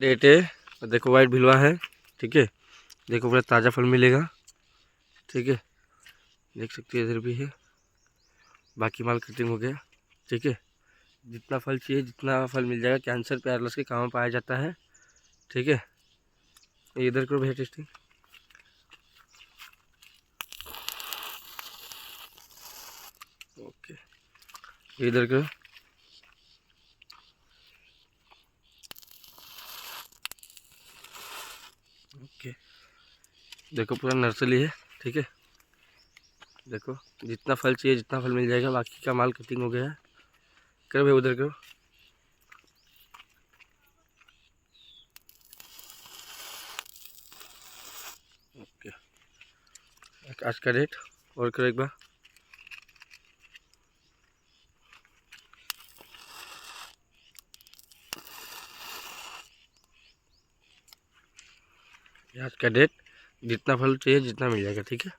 Date है, देखो white भिलवा है। ठीक है, देखो पूरा ताज़ा फल मिलेगा। ठीक है, देख सकते हैं इधर भी है। बाकी माल कटिंग हो गया। ठीक है, जितना फल चाहिए जितना फल मिल जाएगा। कैंसर पैरालिसिस के काम में पाया जाता है। ठीक है, इधर करो भैया टेस्टिंग। ओके, इधर करो। ओके, देखो पूरा नर्सरी है। ठीक है, देखो जितना फल चाहिए जितना फल मिल जाएगा। बाकी का माल कटिंग हो गया है। करो भैया उधर करो। ओके, आज का डेट और करो एक बार। आज का डेट, जितना फल चाहिए जितना मिल जाएगा। ठीक है।